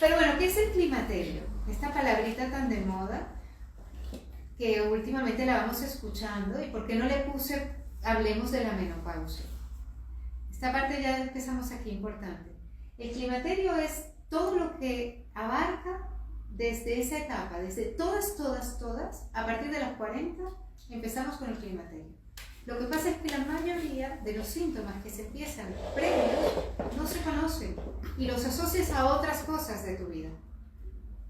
Pero bueno, ¿qué es el climaterio? Esta palabrita tan de moda que últimamente la vamos escuchando, y por qué no le puse hablemos de la menopausia. Esta parte ya empezamos aquí importante. El climaterio es todo lo que abarca desde esa etapa, desde todas, a partir de los 40 empezamos con el climaterio. Lo que pasa es que la mayoría de los síntomas que se empiezan previos no se conocen y los asocias a otras cosas de tu vida.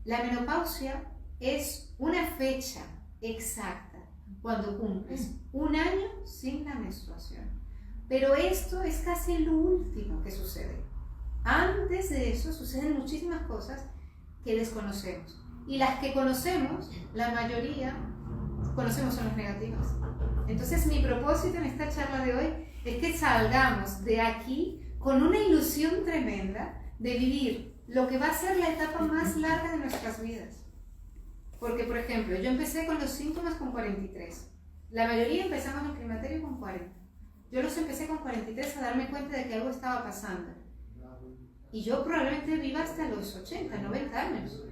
La menopausia es una fecha exacta cuando cumples un año sin la menstruación. Pero esto es casi lo último que sucede. Antes de eso suceden muchísimas cosas que desconocemos. Y las que conocemos, la mayoría conocemos son las negativas. Entonces mi propósito en esta charla de hoy es que salgamos de aquí con una ilusión tremenda de vivir lo que va a ser la etapa más larga de nuestras vidas. Porque, por ejemplo, yo empecé con los síntomas con 43. La mayoría empezamos el climaterio con 40. Yo los empecé con 43 a darme cuenta de que algo estaba pasando. Y yo probablemente viva hasta los 80, 90 años.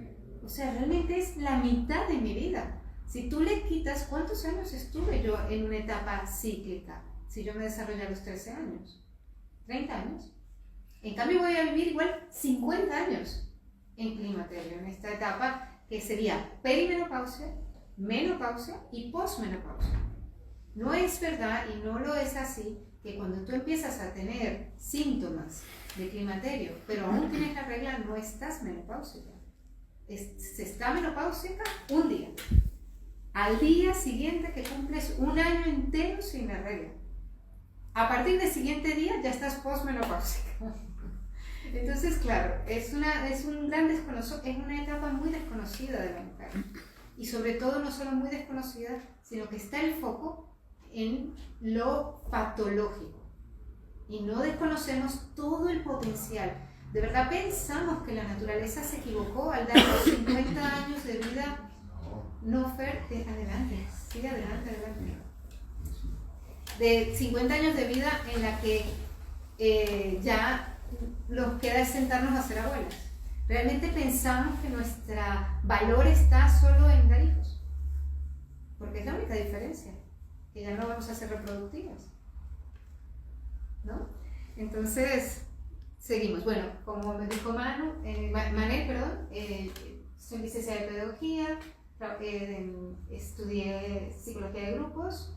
O sea, realmente es la mitad de mi vida. Si tú le quitas, ¿cuántos años estuve yo en una etapa cíclica? Si yo me desarrollé a los 13 años, 30 años. En cambio voy a vivir igual 50 años en climaterio, en esta etapa que sería perimenopausia, menopausia y posmenopausia. No es verdad y no lo es así que cuando tú empiezas a tener síntomas de climaterio, pero aún tienes la regla, no estás menopáusica. Se está menopáusica un día. Al día siguiente que cumples un año entero sin la regla. A partir del siguiente día ya estás posmenopáusica. Entonces, claro, es un gran desconocido, es una etapa muy desconocida de la mujer. Y sobre todo no solo muy desconocida, sino que está el foco en lo patológico. Y no desconocemos todo el potencial. De verdad pensamos que la naturaleza se equivocó al dar los 50 años de vida. No, Fer, adelante, sigue adelante. De 50 años de vida en la que ya nos queda es sentarnos a ser abuelas. Realmente pensamos que nuestro valor está solo en dar hijos. Porque es la única diferencia, que ya no vamos a ser reproductivas. ¿No? Entonces, seguimos. Bueno, como me dijo Manel, soy licenciada en pedagogía, estudié psicología de grupos,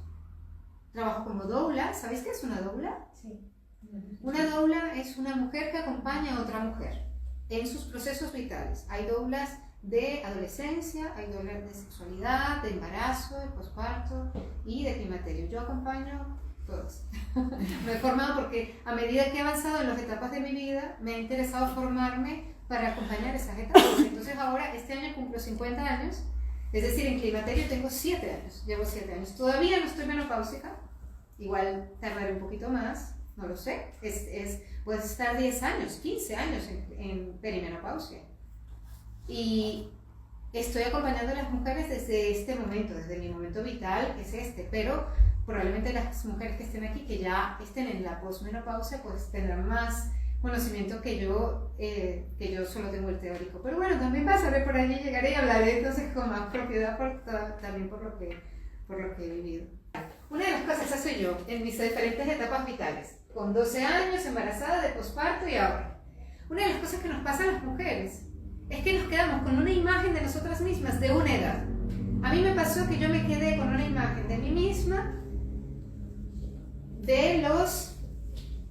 trabajo como doula. ¿Sabéis qué es una doula? Sí. Una doula es una mujer que acompaña a otra mujer en sus procesos vitales. Hay doulas de adolescencia, hay doulas de sexualidad, de embarazo, de posparto y de climaterio. Yo acompaño todas. Me he formado porque a medida que he avanzado en las etapas de mi vida, me ha interesado formarme para acompañar esas etapas. Entonces ahora, este año cumplo 50 años, es decir, en climaterio tengo 7 años, llevo 7 años. Todavía no estoy menopáusica, igual tardaré un poquito más, no lo sé. Puedes estar 10 años, 15 años en perimenopausia. Y estoy acompañando a las mujeres desde este momento, desde mi momento vital, que es este, pero probablemente las mujeres que estén aquí, que ya estén en la posmenopausia, pues tendrán más conocimiento que yo solo tengo el teórico. Pero bueno, también pasaré por allí, llegaré y hablaré entonces con más propiedad también por lo que he vivido. Una de las cosas, esa soy yo, en mis diferentes etapas vitales, con 12 años, embarazada, de posparto y ahora. Una de las cosas que nos pasa a las mujeres es que nos quedamos con una imagen de nosotras mismas de una edad. A mí me pasó que yo me quedé con una imagen de mí misma de los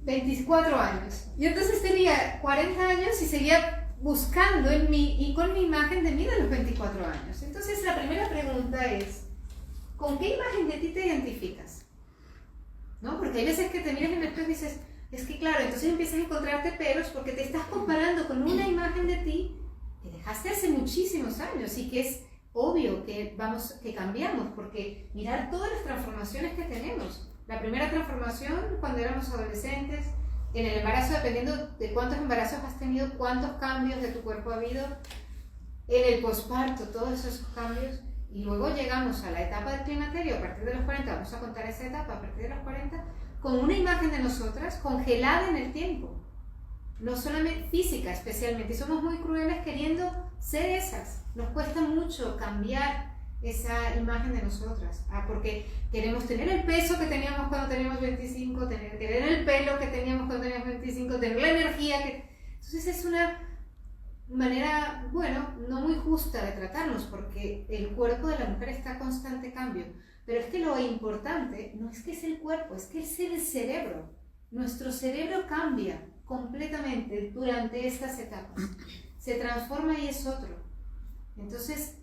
24 años. Y entonces tenía 40 años y seguía buscando en mí y con mi imagen de mí de los 24 años. Entonces la primera pregunta es, ¿con qué imagen de ti te identificas? ¿No? Porque hay veces que te miras en el espejo y dices, es que claro, entonces empiezas a encontrarte peros porque te estás comparando con una imagen de ti que dejaste hace muchísimos años y que es obvio que cambiamos, porque mirar todas las transformaciones que tenemos. La primera transformación cuando éramos adolescentes, en el embarazo, dependiendo de cuántos embarazos has tenido, cuántos cambios de tu cuerpo ha habido, en el posparto, todos esos cambios, y luego llegamos a la etapa del climaterio a partir de los 40, vamos a contar esa etapa a partir de los 40, con una imagen de nosotras congelada en el tiempo. no solamente física especialmente, y somos muy crueles queriendo ser esas. Nos cuesta mucho cambiar esa imagen de nosotras, porque queremos tener el peso que teníamos cuando teníamos 25, tener el pelo que teníamos cuando teníamos 25, tener la energía que... Entonces es una manera, bueno, no muy justa de tratarnos, porque el cuerpo de la mujer está en constante cambio. Pero es que lo importante no es que es el cuerpo, es que es el cerebro. Nuestro cerebro cambia completamente durante estas etapas. Se transforma y es otro. Entonces,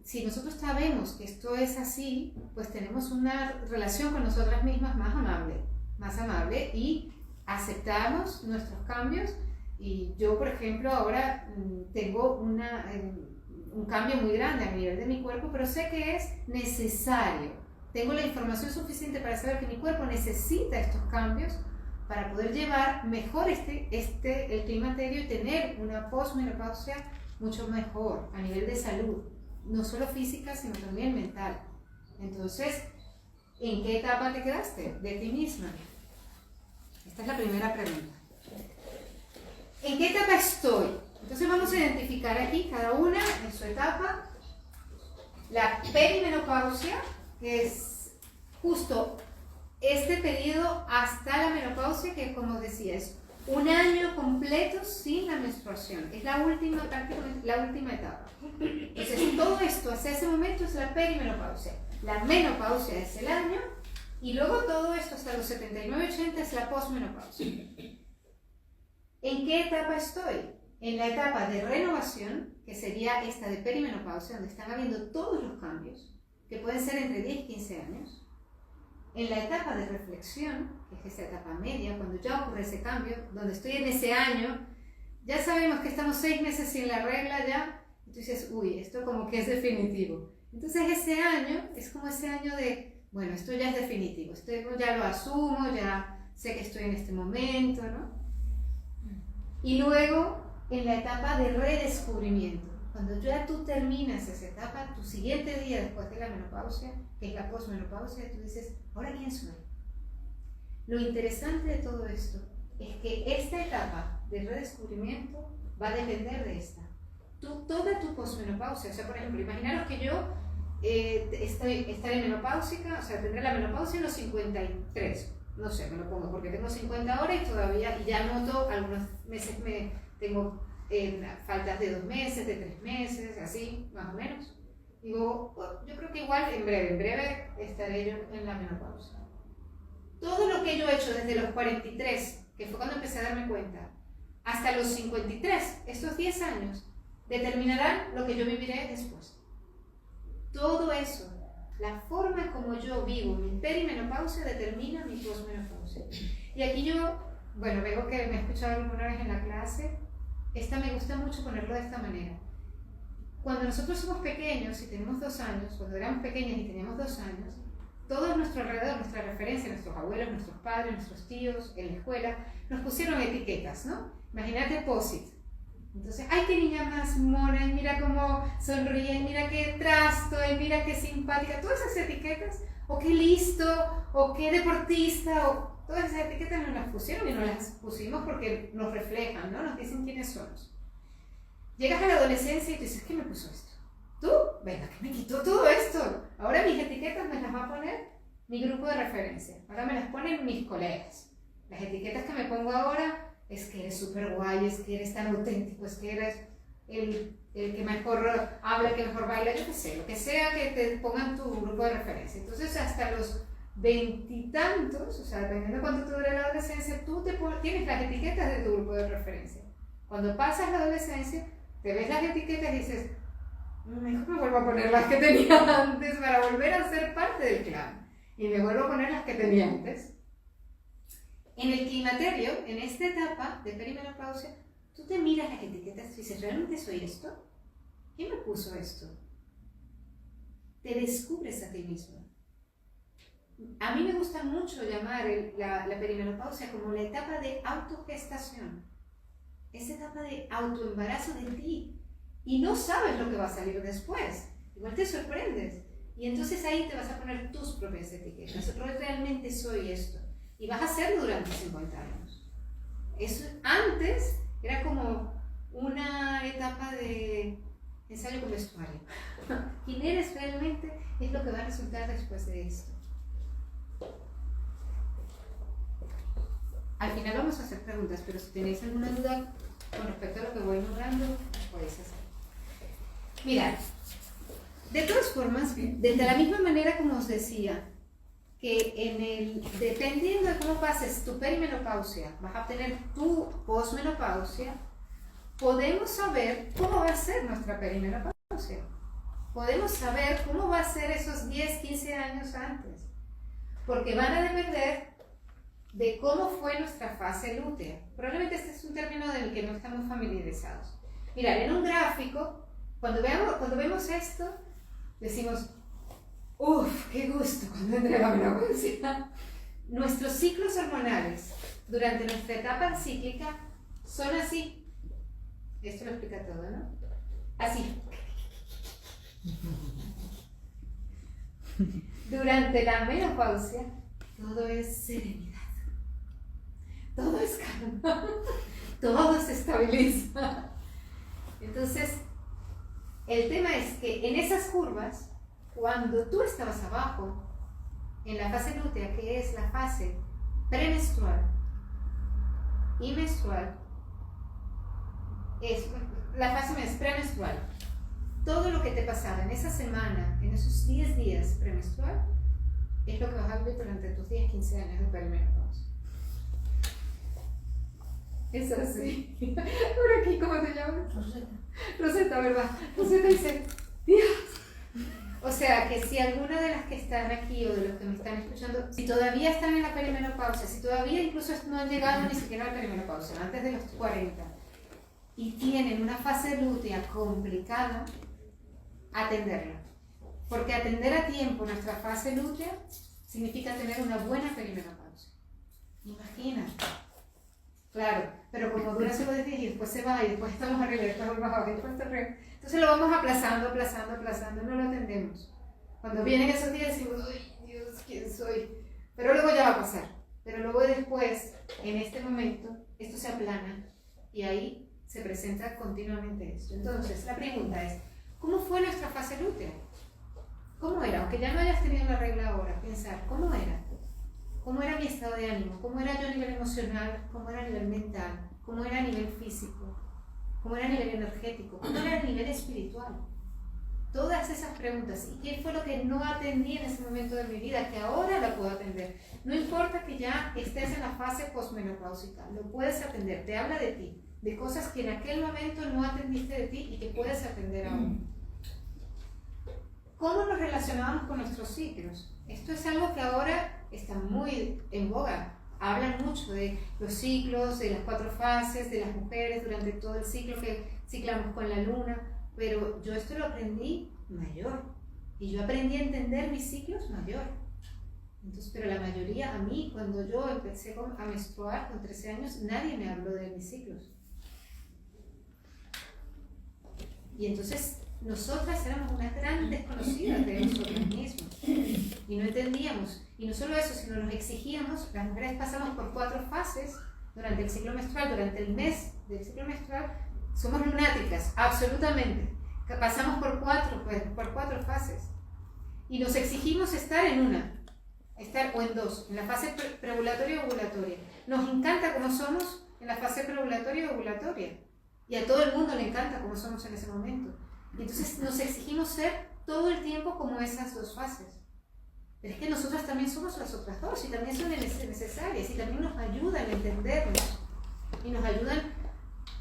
si nosotros sabemos que esto es así, pues tenemos una relación con nosotras mismas más amable y aceptamos nuestros cambios. Y yo, por ejemplo, ahora tengo un cambio muy grande a nivel de mi cuerpo, pero sé que es necesario. Tengo la información suficiente para saber que mi cuerpo necesita estos cambios para poder llevar mejor el climaterio y tener una posmenopausia mucho mejor a nivel de salud, no solo física, sino también mental. Entonces, ¿en qué etapa te quedaste de ti misma? Esta es la primera pregunta. ¿En qué etapa estoy? Entonces vamos a identificar aquí cada una en su etapa. La perimenopausia, que es justo este periodo hasta la menopausia, que como decía es un año completo sin la menstruación. Es la última, prácticamente la última etapa. Entonces todo esto hasta ese momento es la perimenopausia. La menopausia es el año y luego todo esto hasta los 79-80 es la posmenopausia. ¿En qué etapa estoy? En la etapa de renovación, que sería esta de perimenopausia, donde están habiendo todos los cambios, que pueden ser entre 10 y 15 años. En la etapa de reflexión, que es esta etapa media, cuando ya ocurre ese cambio, donde estoy en ese año, ya sabemos que estamos 6 meses sin la regla ya, entonces, uy, esto como que es definitivo. Entonces ese año es como ese año de, bueno, esto ya es definitivo, esto ya lo asumo, ya sé que estoy en este momento, ¿no? Y luego, en la etapa de redescubrimiento, cuando ya tú terminas esa etapa, tu siguiente día después de la menopausia, que es la posmenopausia, tú dices, ¿ahora quién soy? Lo interesante de todo esto es que esta etapa de redescubrimiento va a depender de esta. Toda tu posmenopausia, o sea, por ejemplo, imaginaros que yo estaré menopáusica, o sea, tendré la menopausia en los 53. No sé, me lo pongo porque tengo 50 ahora y todavía, y ya noto algunos meses tengo faltas de 2 meses, de 3 meses, así, más o menos. Digo, bueno, yo creo que igual en breve estaré yo en la menopausia. Todo lo que yo he hecho desde los 43, que fue cuando empecé a darme cuenta, hasta los 53, estos 10 años, determinarán lo que yo viviré después. Todo eso. La forma como yo vivo mi perimenopausia determina mi posmenopausia. Y aquí yo, bueno, veo que me he escuchado alguna vez en la clase, me gusta mucho ponerlo de esta manera. Cuando nosotros somos pequeños y tenemos 2 años, cuando éramos pequeños y teníamos 2 años, todo a nuestro alrededor, nuestra referencia, nuestros abuelos, nuestros padres, nuestros tíos, en la escuela, nos pusieron etiquetas, ¿no? Imagínate POSIT. Entonces, ¡ay, qué niña más mona! Y mira cómo sonríe, y mira qué trasto, y mira qué simpática. Todas esas etiquetas, o qué listo, o qué deportista, o todas esas etiquetas nos las pusieron y nos las pusimos porque nos reflejan, ¿no? Nos dicen quiénes somos. Llegas a la adolescencia y tú dices, ¿qué me puso esto? ¿Tú? Venga, ¿qué me quitó todo esto? Ahora mis etiquetas me las va a poner mi grupo de referencia. Ahora me las ponen mis colegas. Las etiquetas que me pongo ahora es que eres súper guay, es que eres tan auténtico, es que eres el que mejor habla, el que mejor baila, yo qué sé, lo que sea que te pongan tu grupo de referencia. Entonces hasta los 20 y tantos, o sea, dependiendo de cuánto te dure la adolescencia, tú tienes las etiquetas de tu grupo de referencia. Cuando pasas la adolescencia, te ves las etiquetas y dices, mejor me vuelvo a poner las que tenía antes para volver a ser parte del clan. Y me vuelvo a poner las que tenía antes. En el climaterio, en esta etapa de perimenopausia, tú te miras las etiquetas y dices, ¿realmente soy esto? ¿Quién me puso esto? Te descubres a ti mismo. A mí me gusta mucho llamar la perimenopausia como la etapa de autogestación. Esa etapa de autoembarazo de ti. Y no sabes lo que va a salir después. Igual te sorprendes. Y entonces ahí te vas a poner tus propias etiquetas. Realmente soy esto. Y vas a hacerlo durante 50 años. Eso antes era como una etapa de ensayo con vestuario. ¿Quién eres realmente? Es lo que va a resultar después de esto. Al final vamos a hacer preguntas, pero si tenéis alguna duda con respecto a lo que voy nombrando, podéis hacer. Mirad, de todas formas, de la misma manera como os decía, que dependiendo de cómo pases tu perimenopausia, vas a obtener tu posmenopausia, podemos saber cómo va a ser nuestra perimenopausia. Podemos saber cómo va a ser esos 10, 15 años antes, porque van a depender de cómo fue nuestra fase lútea. Probablemente este es un término del que no estamos familiarizados. Mirad, en un gráfico, cuando vemos esto, decimos, ¡uf, qué gusto cuando entra la menopausia! Nuestros ciclos hormonales durante nuestra etapa cíclica son así. Esto lo explica todo, ¿no? Así. Durante la menopausia, todo es serenidad. Todo es calma. Todo se estabiliza. Entonces, el tema es que en esas curvas, cuando tú estabas abajo, en la fase lútea, que es la fase premenstrual y menstrual, es la fase premenstrual. Todo lo que te pasaba en esa semana, en esos 10 días premenstrual, es lo que vas a vivir durante tus 10, 15 años de perimenopausia. Es así. Por aquí, ¿cómo te llamas? Rosetta. Rosetta, ¿verdad? Rosetta dice, Dios. O sea, que si alguna de las que están aquí o de los que me están escuchando, si todavía están en la perimenopausia, si todavía incluso no han llegado ni siquiera a la perimenopausia, antes de los 40, y tienen una fase lútea complicada, atenderla. Porque atender a tiempo nuestra fase lútea significa tener una buena perimenopausia. Imagínate. Claro, pero como dura solo 10 días y después se va y después estamos arriba y después volvemos abajo y después está arriba. Entonces lo vamos aplazando, no lo atendemos. Cuando vienen esos días decimos, ¡ay, Dios, quién soy! Pero luego ya va a pasar. Pero luego después, en este momento, esto se aplana y ahí se presenta continuamente esto. Entonces, la pregunta es, ¿cómo fue nuestra fase lútea? ¿Cómo era? Aunque ya no hayas tenido la regla ahora, pensar, ¿cómo era? ¿Cómo era mi estado de ánimo? ¿Cómo era yo a nivel emocional? ¿Cómo era a nivel mental? ¿Cómo era a nivel físico? ¿Cómo era a nivel energético? ¿Cómo era a nivel espiritual? Todas esas preguntas. ¿Y qué fue lo que no atendí en ese momento de mi vida que ahora la puedo atender? No importa que ya estés en la fase posmenopáusica, lo puedes atender. Te habla de ti, de cosas que en aquel momento no atendiste de ti y que puedes atender ahora. ¿Cómo nos relacionamos con nuestros ciclos? Esto es algo que ahora está muy en boga. Hablan mucho de los ciclos, de las 4 fases, de las mujeres durante todo el ciclo que ciclamos con la luna, pero yo esto lo aprendí mayor y yo aprendí a entender mis ciclos mayor. Entonces, pero la mayoría, a mí, cuando yo empecé a menstruar con 13 años, nadie me habló de mis ciclos. Y entonces nosotras éramos unas grandes desconocidas de nosotras mismas y no entendíamos. Y no solo eso, sino nos exigíamos. Las mujeres pasamos por 4 fases durante el ciclo menstrual, durante el mes del ciclo menstrual. Somos lunáticas, absolutamente. Pasamos por 4 fases. Y nos exigimos estar en una, o en 2, en la fase preovulatoria y ovulatoria. Nos encanta como somos en la fase preovulatoria y ovulatoria. Y a todo el mundo le encanta como somos en ese momento. Y entonces nos exigimos ser todo el tiempo como esas 2 fases. Pero es que nosotras también somos las otras 2 y también son necesarias y también nos ayudan a entendernos y nos ayudan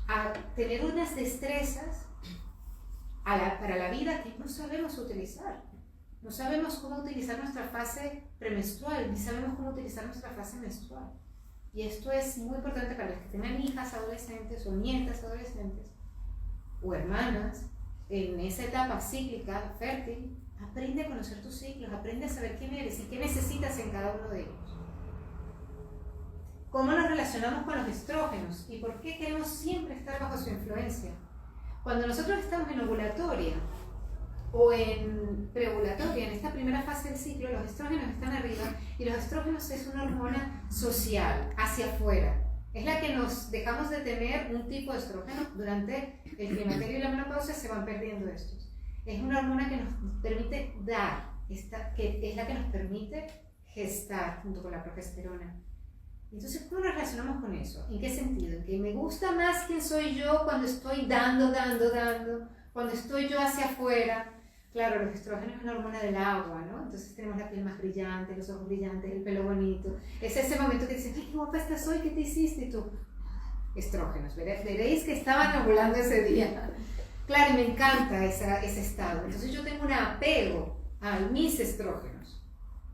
a tener unas destrezas para la vida que no sabemos utilizar. No sabemos cómo utilizar nuestra fase premenstrual, ni sabemos cómo utilizar nuestra fase menstrual. Y esto es muy importante para las que tengan hijas adolescentes o nietas adolescentes o hermanas en esa etapa cíclica fértil. Aprende a conocer tus ciclos, aprende a saber quién eres y qué necesitas en cada uno de ellos. ¿Cómo nos relacionamos con los estrógenos y por qué queremos siempre estar bajo su influencia? Cuando nosotros estamos en ovulatoria o en preovulatoria, en esta primera fase del ciclo, los estrógenos están arriba y los estrógenos es una hormona social, hacia afuera. Es la que nos dejamos de tener un tipo de estrógeno. Durante el climaterio y la menopausia se van perdiendo estos. Es una hormona que nos permite dar, que es la que nos permite gestar junto con la progesterona. Entonces, ¿cómo nos relacionamos con eso? ¿En qué sentido? En que me gusta más quién soy yo cuando estoy dando, cuando estoy yo hacia afuera. Claro, los estrógenos es una hormona del agua, ¿no? Entonces tenemos la piel más brillante, los ojos brillantes, el pelo bonito. Es ese momento que dicen, ¡ay, qué guapa estás hoy! ¿Qué te hiciste? Y tú, estrógenos. Veréis que estaban ovulando ese día. Claro, y me encanta ese estado. Entonces yo tengo un apego a mis estrógenos.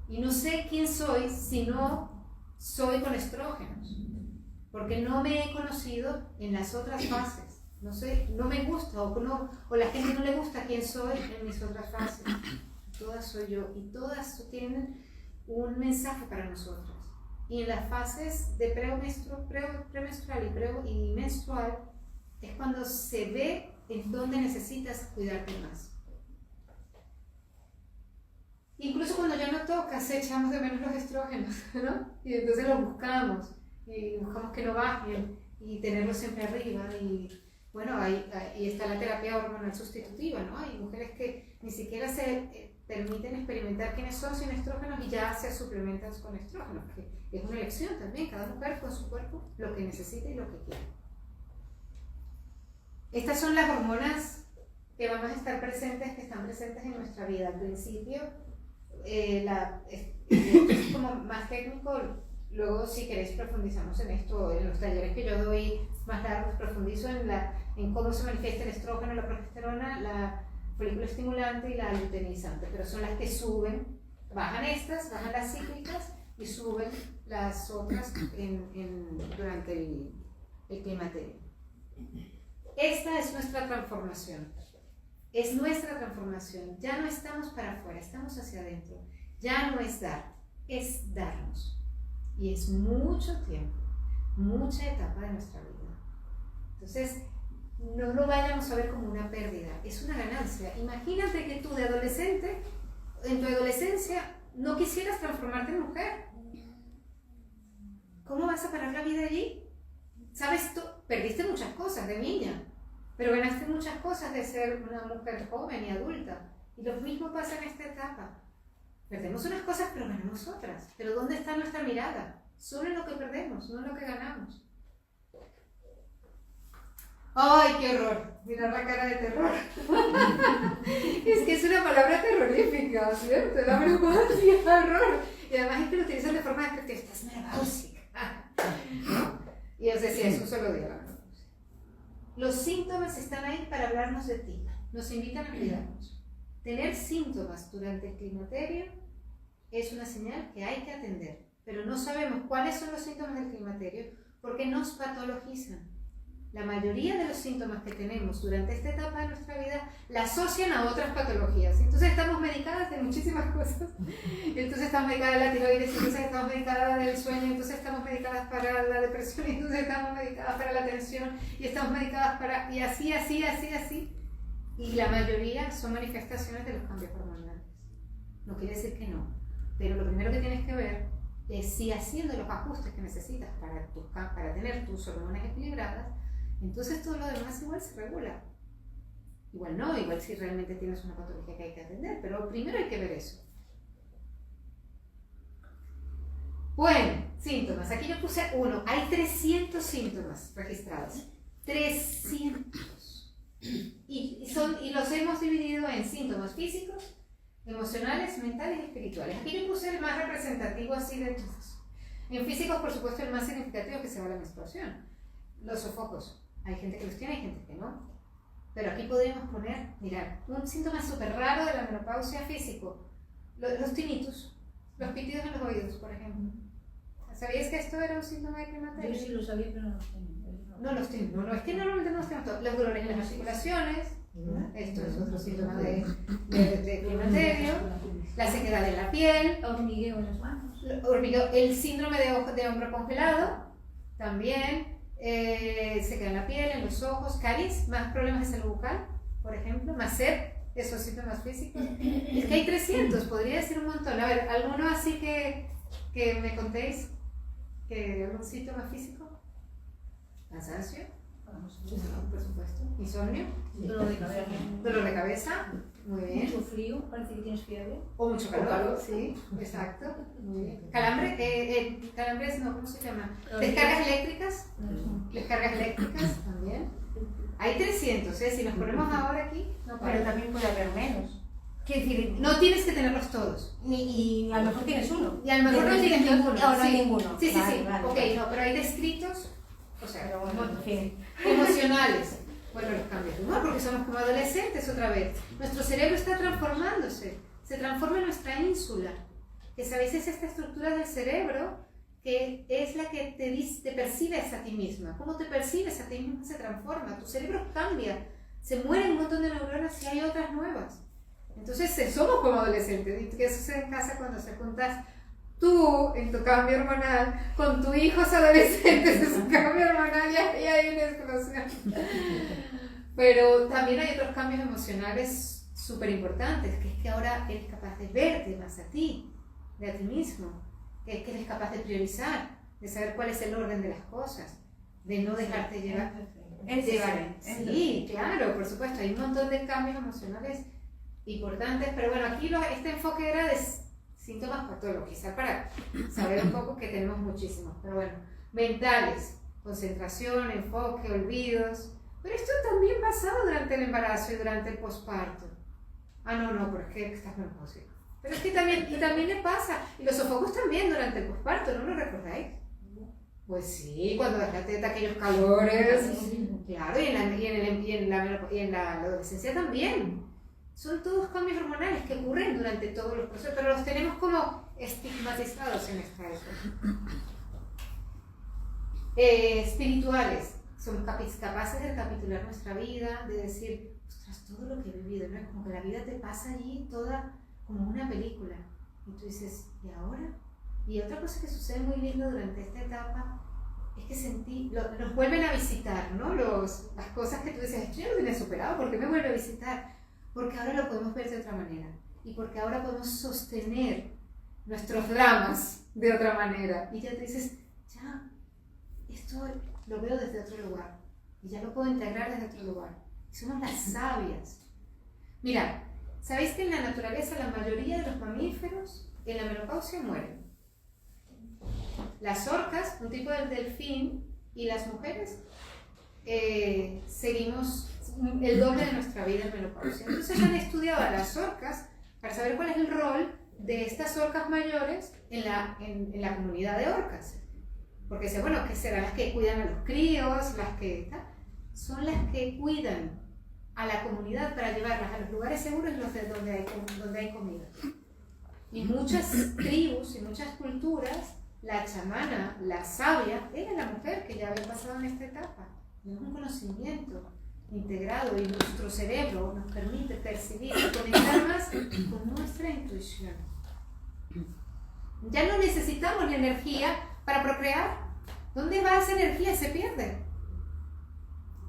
Y no sé quién soy si no soy con estrógenos. Porque no me he conocido en las otras fases. No sé, no me gusta o la gente no le gusta quién soy en mis otras fases. Todas soy yo y todas tienen un mensaje para nosotras. Y en las fases de premenstrual y menstrual es cuando se ve en dónde necesitas cuidarte más. Incluso cuando ya no tocas, echamos de menos los estrógenos, ¿no? Y entonces los buscamos y buscamos que no bajen y tenerlos siempre arriba. Y bueno, ahí está la terapia hormonal sustitutiva, ¿no? Hay mujeres que ni siquiera se permiten experimentar quiénes son sin estrógenos y ya se suplementan con estrógenos, que es una elección también, cada mujer con su cuerpo, lo que necesita y lo que quiere. Estas son las hormonas que van a estar presentes, que están presentes en nuestra vida. Al principio, es como más técnico. Luego, si queréis, profundizamos en esto. En los talleres que yo doy más largos, profundizo en cómo se manifiesta el estrógeno, la progesterona, la folículo estimulante y la luteinizante. Pero son las que suben, bajan las cíclicas y suben las otras durante el climaterio. Esta es nuestra transformación. Es nuestra transformación. Ya no estamos para afuera, estamos hacia adentro. Ya no es dar, es darnos. Y es mucho tiempo, mucha etapa de nuestra vida. Entonces, no lo vayamos a ver como una pérdida, es una ganancia. Imagínate que tú de adolescente, en tu adolescencia, no quisieras transformarte en mujer. ¿Cómo vas a parar la vida allí? Sabes, tú perdiste muchas cosas de niña, pero ganaste muchas cosas de ser una mujer joven y adulta. Y lo mismo pasa en esta etapa. Perdemos unas cosas, pero ganamos otras. Pero ¿dónde está nuestra mirada? Solo en lo que perdemos, no en lo que ganamos. ¡Ay, qué horror! Mirar la cara de terror. Es que es una palabra terrorífica, ¿cierto? La menopausia, horror. Y además es que lo utilizan de forma de que estás menopáusica, ¿no? Y os decía, eso solo digo la menopausia. Los síntomas están ahí para hablarnos de ti. Nos invitan a cuidarnos. Tener síntomas durante el climaterio es una señal que hay que atender, pero no sabemos cuáles son los síntomas del climaterio porque nos patologizan. La mayoría de los síntomas que tenemos durante esta etapa de nuestra vida la asocian a otras patologías. Entonces estamos medicadas de muchísimas cosas. Entonces estamos medicadas de la tiroides, entonces estamos medicadas del sueño, entonces estamos medicadas para la depresión, entonces estamos medicadas para la tensión y estamos medicadas para... y así. Y la mayoría son manifestaciones de los cambios hormonales. No quiere decir que no, pero lo primero que tienes que ver es si haciendo los ajustes que necesitas para tener tus hormonas equilibradas, entonces todo lo demás igual se regula. Igual no, igual si realmente tienes una patología que hay que atender, pero primero hay que ver eso. Bueno, síntomas. Aquí yo puse uno. Hay 300 síntomas registrados. 300. Y los hemos dividido en síntomas físicos, emocionales, mentales y espirituales. Aquí yo puse el más representativo así de todos. En físicos, por supuesto, el más significativo que se va la menstruación. Los sofocos. Hay gente que los tiene, hay gente que no. Pero aquí podríamos poner, mirad, un síntoma súper raro de la menopausia físico. Los tinnitus, los pitidos en los oídos, por ejemplo. ¿Sabíais que esto era un síntoma de climaterio? Yo sí lo sabía, pero no los tengo. No los tengo, no, es que normalmente no los tenemos todos. Los dolores en las articulaciones, esto es otro síntoma de climaterio. La sequedad en la piel, Hormigueo en las manos. el síndrome de hombro congelado, también, sequedad en la piel, en los ojos, caries, más problemas de salud bucal, por ejemplo, más sed, esos síntomas físicos. Es que hay 300, podría decir un montón. A ver, ¿alguno así que me contéis? ¿Que algún síntoma físico? cansancio, Vamos, por supuesto, insomnio, dolor de cabeza. dolor de cabeza, muy bien, Mucho frío, parece que tienes fiebre. o mucho calor, sí, exacto, muy bien. Calambres no, ¿cómo se llama? Descargas eléctricas, descargas eléctricas también. Hay 300, ¿eh? Si nos ponemos ahora aquí, no Pero para. también puede haber menos. Quiero decir, No tienes que tenerlos todos. y a lo mejor tienes uno. Y a lo mejor no tienes ninguno. Ahora Sí. ninguno. Sí, sí, Vale, sí. vale, Ok, vale. no, pero hay descritos, o sea, Pero bueno, en fin. emocionales. Bueno, los cambios de humor, porque somos como adolescentes otra vez. Nuestro cerebro está transformándose. Se transforma en nuestra ínsula. Que sabéis, es esta estructura del cerebro que es la que te percibes a ti misma. Cómo te percibes a ti misma se transforma. Tu cerebro cambia. Se mueren un montón de neuronas y hay otras nuevas. Entonces somos como adolescentes. ¿Y qué sucede en casa cuando se juntas tú en tu cambio hormonal con tus hijos adolescentes en su cambio hormonal? Y hay una explosión. Pero también hay otros cambios emocionales súper importantes, que es que ahora eres capaz de verte más a ti, de a ti mismo, que eres capaz de priorizar, de saber cuál es el orden de las cosas, de no dejarte llevar. Sí, claro, por supuesto, hay un montón de cambios emocionales importantes, pero bueno, aquí este enfoque era de síntomas patológicos, para saber un poco que tenemos muchísimos, pero bueno, mentales, concentración, enfoque, olvidos, pero esto también pasaba durante el embarazo y durante el posparto. Ah, no, pero es que estás menopáusica. Pero es que también le pasa, y los sofocos también durante el posparto, ¿no lo recordáis? Pues sí, cuando das la teta, aquellos calores, claro, y en la adolescencia también. Son todos cambios hormonales que ocurren durante todos los procesos, pero los tenemos como estigmatizados en esta época. Espirituales, somos capaces de recapitular nuestra vida, de decir, ostras, todo lo que he vivido, ¿no? Es como que la vida te pasa allí toda como una película. Y tú dices, ¿y ahora? Y otra cosa que sucede muy lindo durante esta etapa es que nos vuelven a visitar, ¿no? Las cosas que tú dices, esto ya lo tenía superado, ¿por qué me vuelve a visitar? Porque ahora lo podemos ver de otra manera y porque ahora podemos sostener nuestros dramas de otra manera. Y ya te dices, ya, esto lo veo desde otro lugar y ya lo puedo integrar desde otro lugar. Y somos las sabias. Mirad, ¿sabéis que en la naturaleza la mayoría de los mamíferos en la menopausia mueren? Las orcas, un tipo del delfín, y las mujeres seguimos el doble de nuestra vida en menopausia. Entonces han estudiado a las orcas para saber cuál es el rol de estas orcas mayores en la comunidad de orcas. Porque dicen, bueno, que serán las que cuidan a los críos, son las que cuidan a la comunidad para llevarlas a los lugares seguros donde hay comida. Y muchas tribus y muchas culturas, la chamana, la sabia, era la mujer que ya había pasado en esta etapa. Es un conocimiento integrado y nuestro cerebro nos permite percibir y conectar más con nuestra intuición. Ya no necesitamos la energía para procrear. ¿Dónde va esa energía? Se pierde.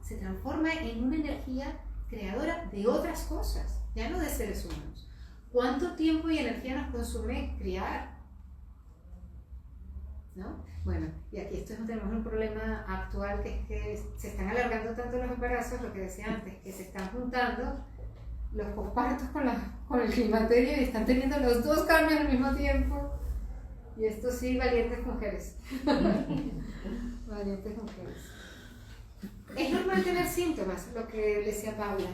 Se transforma en una energía creadora de otras cosas, ya no de seres humanos. ¿Cuánto tiempo y energía nos consume criar? ¿No? Bueno, y aquí tenemos un problema actual, que es que se están alargando tanto los embarazos, lo que decía antes, que se están juntando los pospartos con el climaterio y están teniendo los dos cambios al mismo tiempo. Y esto sí, valientes mujeres. Valientes mujeres. ¿Es normal tener síntomas? Lo que decía Paula.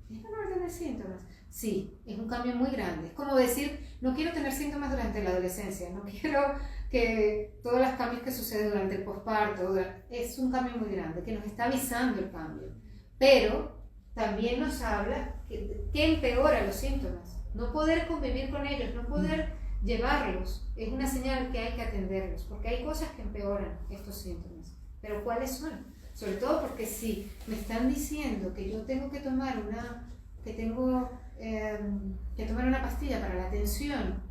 ¿Es normal tener síntomas? Sí, es un cambio muy grande. Es como decir, no quiero tener síntomas durante la adolescencia, no quiero que todos los cambios que suceden durante el posparto, es un cambio muy grande, que nos está avisando el cambio. Pero también nos habla que empeora los síntomas. No poder convivir con ellos, no poder llevarlos, es una señal que hay que atenderlos, porque hay cosas que empeoran estos síntomas. Pero ¿cuáles son? Sobre todo porque si me están diciendo que yo tengo que tomar una pastilla para la tensión,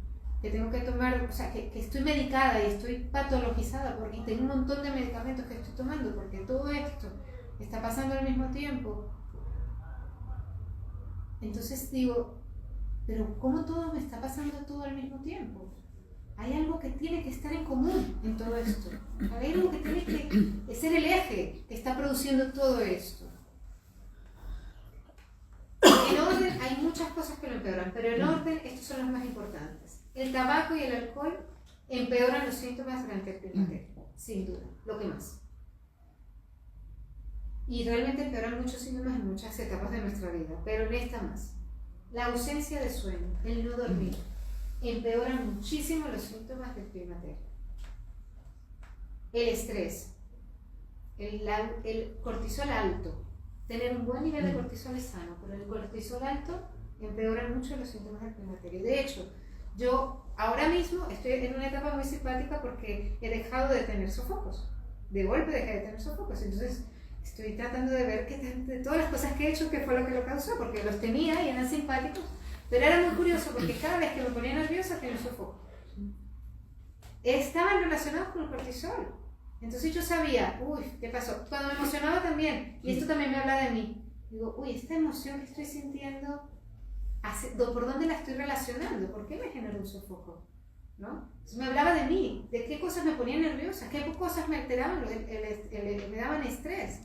que tengo que tomar, o sea, que estoy medicada y estoy patologizada porque tengo un montón de medicamentos que estoy tomando porque todo esto está pasando al mismo tiempo. Entonces digo, pero ¿cómo todo me está pasando todo al mismo tiempo? hay algo que tiene que estar en común en todo esto. Hay algo que tiene que ser el eje que está produciendo todo esto. En orden hay muchas cosas que lo empeoran, pero en orden estos son los más importantes. El tabaco y el alcohol empeoran los síntomas durante el climaterio, sin duda, lo que más. Y realmente empeoran muchos síntomas en muchas etapas de nuestra vida, pero en esta más. La ausencia de sueño, el no dormir, empeoran muchísimo los síntomas del climaterio. El estrés, el cortisol alto. Tener un buen nivel de cortisol es sano, pero el cortisol alto empeora mucho los síntomas del climaterio. De hecho, yo ahora mismo estoy en una etapa muy simpática porque he dejado de tener sofocos. De golpe dejé de tener sofocos. Entonces estoy tratando de ver de todas las cosas que he hecho, qué fue lo que lo causó, porque los tenía y eran simpáticos. Pero era muy curioso porque cada vez que me ponía nerviosa tenía un sofoco. Estaban relacionados con el cortisol. Entonces yo sabía, uy, ¿qué pasó? Cuando me emocionaba también, y esto también me habla de mí, digo, uy, esta emoción que estoy sintiendo, ¿por dónde la estoy relacionando? ¿Por qué me generó un sofoco? ¿No? Entonces me hablaba de mí, de qué cosas me ponían nerviosa, qué cosas me alteraban, me daban estrés,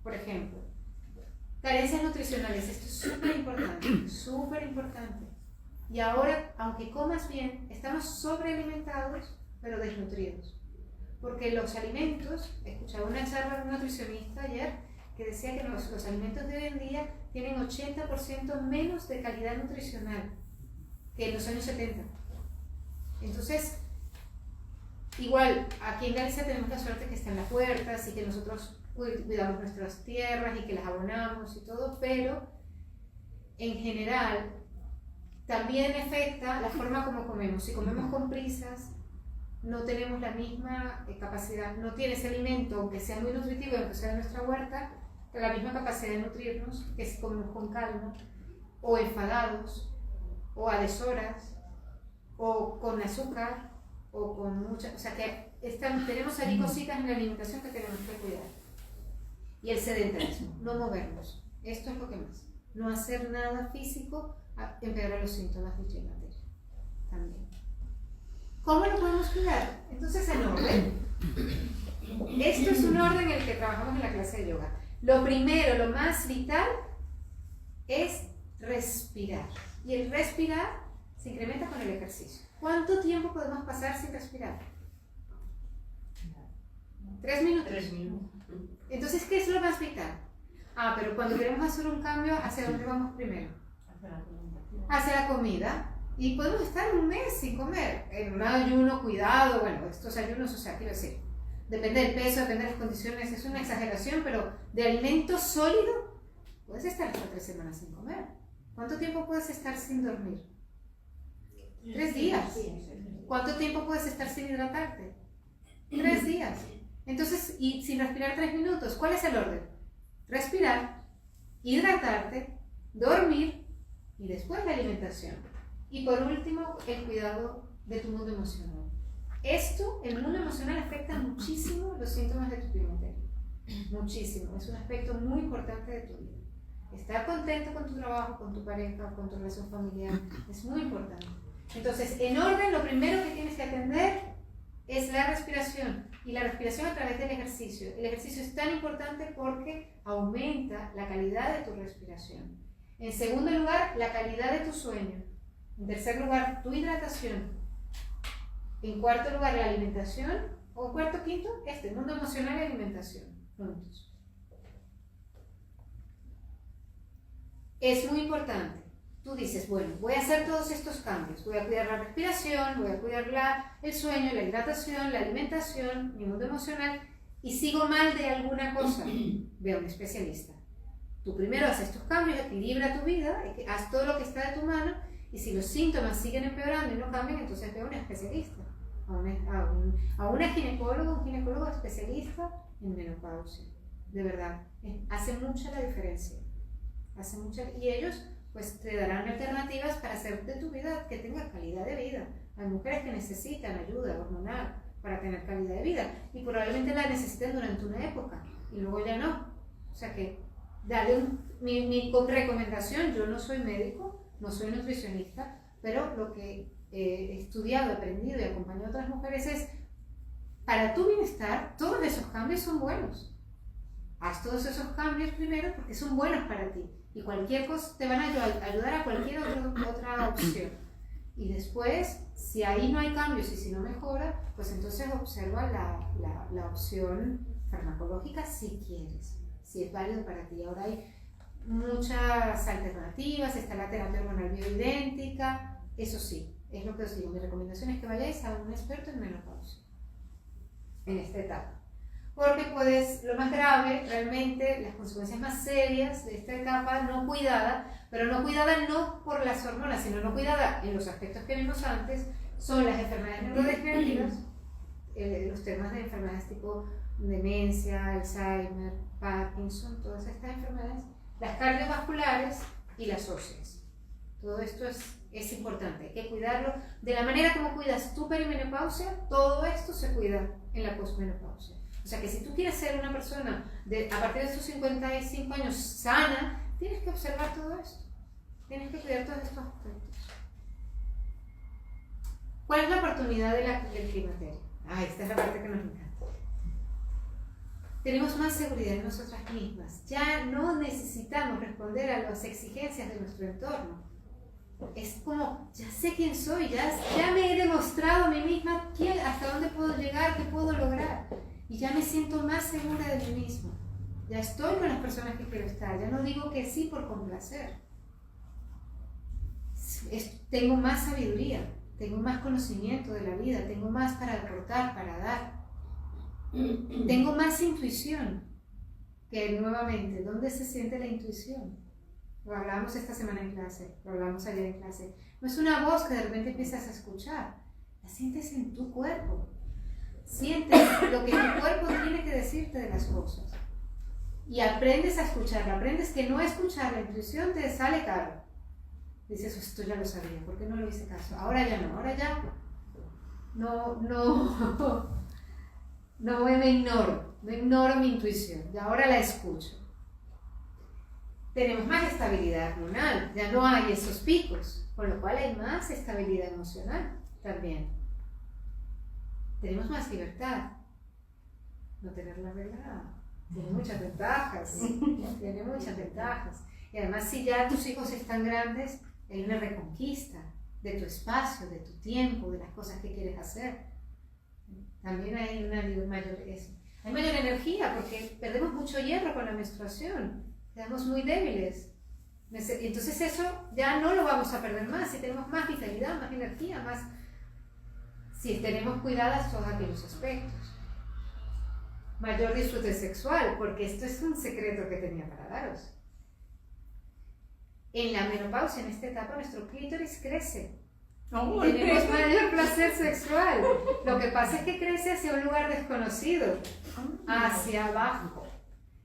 por ejemplo. Carencias nutricionales, esto es súper importante. Y ahora, aunque comas bien, estamos sobrealimentados, pero desnutridos. Porque los alimentos, escuchaba una charla de un nutricionista ayer que decía que los alimentos de hoy en día tienen 80% menos de calidad nutricional que en los años 70. Entonces, igual, aquí en Galicia tenemos la suerte que están las huertas y que nosotros cuidamos nuestras tierras y que las abonamos y todo, pero en general también afecta la forma como comemos. Si comemos con prisas, no tenemos la misma capacidad, no tiene ese alimento, aunque sea muy nutritivo, aunque sea de nuestra huerta, la misma capacidad de nutrirnos que si comemos con calma, o enfadados, o a deshoras, o con azúcar, o con mucha... O sea que tenemos ahí cositas en la alimentación que tenemos que cuidar. Y el sedentarismo, no movernos. Esto es lo que más. No hacer nada físico empeora los síntomas del climaterio también. ¿Cómo lo podemos cuidar? Entonces, en orden. Esto es un orden en el que trabajamos en la clase de yoga. Lo primero, lo más vital, es respirar. Y el respirar se incrementa con el ejercicio. ¿Cuánto tiempo podemos pasar sin respirar? 3 minutos. 3 minutos. Entonces, ¿qué es lo más vital? Pero cuando queremos hacer un cambio, ¿hacia dónde vamos primero? Hacia la comida. Y podemos estar un mes sin comer, en un ayuno, cuidado, bueno, estos ayunos, o sea, quiero decir, depende del peso, depende de las condiciones, es una exageración, pero de alimento sólido, puedes estar hasta 3 semanas sin comer. ¿Cuánto tiempo puedes estar sin dormir? 3 días. ¿Cuánto tiempo puedes estar sin hidratarte? 3 días. Entonces, y sin respirar 3 minutos, ¿cuál es el orden? Respirar, hidratarte, dormir y después la alimentación. Y por último, el cuidado de tu mundo emocional. Esto, el mundo emocional, afecta muchísimo los síntomas de tu climaterio. Muchísimo. Es un aspecto muy importante de tu vida. Estar contento con tu trabajo, con tu pareja, con tu relación familiar, es muy importante. Entonces, en orden, lo primero que tienes que atender es la respiración. Y la respiración a través del ejercicio. El ejercicio es tan importante porque aumenta la calidad de tu respiración. En segundo lugar, la calidad de tu sueño. En tercer lugar, tu hidratación. En cuarto lugar, la alimentación. O en cuarto, quinto, mundo emocional y alimentación. Juntos. Es muy importante. Tú dices, bueno, voy a hacer todos estos cambios. Voy a cuidar la respiración, voy a cuidar el sueño, la hidratación, la alimentación, mi mundo emocional. Y sigo mal de alguna cosa. Ve a un especialista. Tú primero haces estos cambios, equilibra tu vida, haz todo lo que está de tu mano. Y si los síntomas siguen empeorando y no cambian, entonces ve a un especialista, a una ginecóloga, un ginecólogo especialista en menopausia. De verdad, hace mucha la diferencia. Y ellos pues te darán alternativas para hacer de tu vida que tenga calidad de vida. Hay mujeres que necesitan ayuda hormonal para tener calidad de vida y probablemente la necesiten durante una época y luego ya no. O sea que dale mi recomendación, yo no soy médico, no soy nutricionista, pero lo que estudiado, aprendido y acompañado a otras mujeres es, para tu bienestar, todos esos cambios son buenos. Haz todos esos cambios primero porque son buenos para ti. Y cualquier cosa te van a ayudar a cualquier otra opción. Y después, si ahí no hay cambios y si no mejora, pues entonces observa la opción farmacológica si quieres, si es válido para ti. Ahora hay muchas alternativas, está la terapia hormonal bioidéntica, eso sí, es lo que os digo. Mi recomendación es que vayáis a un experto en menopausia en esta etapa. Porque lo más grave, realmente, las consecuencias más serias de esta etapa no cuidada, pero no cuidada no por las hormonas, sino no cuidada en los aspectos que vimos antes, son las enfermedades neurodegenerativas, los temas de enfermedades tipo demencia, Alzheimer, Parkinson, todas estas enfermedades, las cardiovasculares y las óseas. Todo esto es importante, hay que cuidarlo de la manera como cuidas tu perimenopausia, todo esto se cuida en la posmenopausia. O sea que si tú quieres ser una persona a partir de tus 55 años sana, tienes que observar todo esto. Tienes que cuidar todos estos aspectos. ¿Cuál es la oportunidad del climaterio? Esta es la parte que nos encanta. Tenemos más seguridad en nosotras mismas. Ya no necesitamos responder a las exigencias de nuestro entorno. Es como, ya sé quién soy, ya me he demostrado a mí misma hasta dónde puedo llegar, qué puedo lograr. Y ya me siento más segura de mí misma. Ya estoy con las personas que quiero estar. Ya no digo que sí por complacer. Tengo más sabiduría, tengo más conocimiento de la vida, tengo más para aportar, para dar. Tengo más intuición. Que nuevamente, ¿dónde se siente la intuición? Lo hablábamos esta semana en clase, lo hablamos ayer en clase. No es una voz que de repente empiezas a escuchar. La sientes en tu cuerpo. Sientes lo que tu cuerpo tiene que decirte de las cosas y aprendes a escucharla, aprendes que no escuchar la intuición te sale caro. Dices, esto ya lo sabía, ¿por qué no lo hice caso? Ahora ya no me ignoro mi intuición, y ahora la escucho. Tenemos más estabilidad hormonal, ya no hay esos picos, con lo cual hay más estabilidad emocional también. Tenemos más libertad. No tenerla reglada. Tiene muchas ventajas. Tiene muchas ventajas. Y además, si ya tus hijos están grandes, hay una reconquista de tu espacio, de tu tiempo, de las cosas que quieres hacer. También hay mayor energía, porque perdemos mucho hierro con la menstruación. Quedamos muy débiles. Y entonces eso ya no lo vamos a perder más. Si tenemos más vitalidad, más energía, si tenemos cuidadas todos aquellos aspectos. Mayor disfrute sexual, porque esto es un secreto que tenía para daros. En la menopausia, en esta etapa, nuestro clítoris crece. Tenemos mayor placer sexual. Lo que pasa es que crece hacia un lugar desconocido, hacia abajo.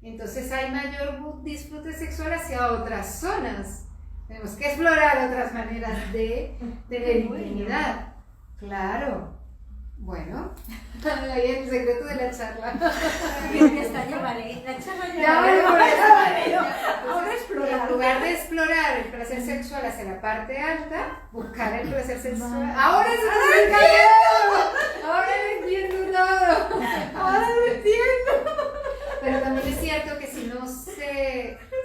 Entonces hay mayor disfrute sexual hacia otras zonas. Tenemos que explorar otras maneras de tener intimidad. Claro. Bueno, ahí el secreto de la charla. Ya vale, la charla Ya vale. Ahora explorar. En lugar de explorar el placer sexual hacia la parte alta, buscar el placer sexual. Ahora se me encanta. Ahora lo entiendo todo. Ahora lo entiendo. Pero también es cierto que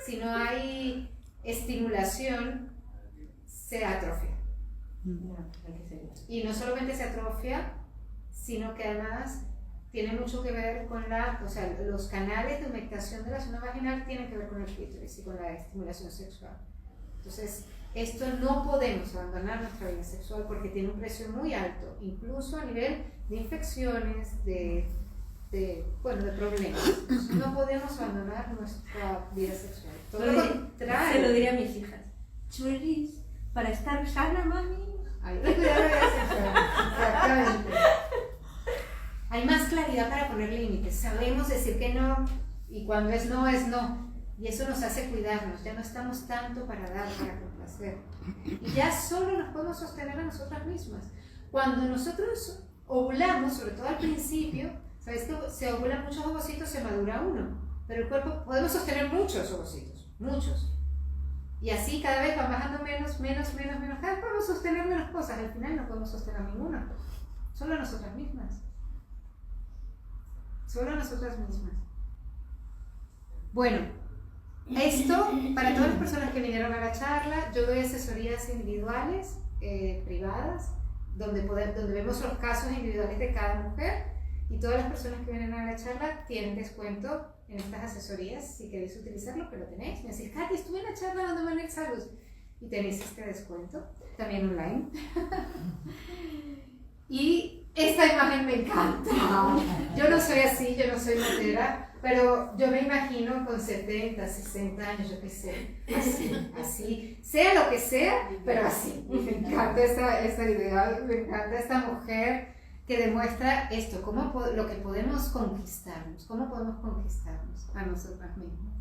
si no hay estimulación, se atrofia. Y no solamente se atrofia, sino que además tiene mucho que ver con los canales de humectación de la zona vaginal tienen que ver con el clítoris y con la estimulación sexual. Entonces, esto no podemos abandonar nuestra vida sexual porque tiene un precio muy alto, incluso a nivel de infecciones, de problemas. Entonces, no podemos abandonar nuestra vida sexual. Todo lo contrario. Se lo diré a mis hijas. Churris, para estar sana, mami. Hay que cuidar la vida sexual. Exactamente. Hay más claridad para poner límites. Sabemos decir que no y cuando es no, es no. Y eso nos hace cuidarnos. Ya no estamos tanto para dar, para complacer. Y ya solo nos podemos sostener a nosotras mismas. Cuando nosotros ovulamos, sobre todo al principio, ¿sabéis que se ovulan muchos ovocitos, se madura uno? Pero el cuerpo, podemos sostener muchos ovocitos, muchos. Y así cada vez van bajando menos. Cada vez podemos sostener menos cosas. Al final no podemos sostener ninguna. Solo nosotras mismas. Solo nosotras mismas. Bueno, esto para todas las personas que vinieron a la charla. Yo doy asesorías individuales, privadas, donde vemos los casos individuales de cada mujer. Y todas las personas que vienen a la charla tienen descuento en estas asesorías, si queréis utilizarlo, pero tenéis. Me decís, Katy, estuve en la charla donde Manuel Salud y tenéis este descuento, también online. Y esta imagen me encanta. Yo no soy así, yo no soy motera, pero yo me imagino con 70, 60 años, yo qué sé, así, sea lo que sea, pero así. Me encanta esta idea, me encanta esta mujer que demuestra esto, lo que podemos conquistarnos, cómo podemos conquistarnos a nosotras mismas.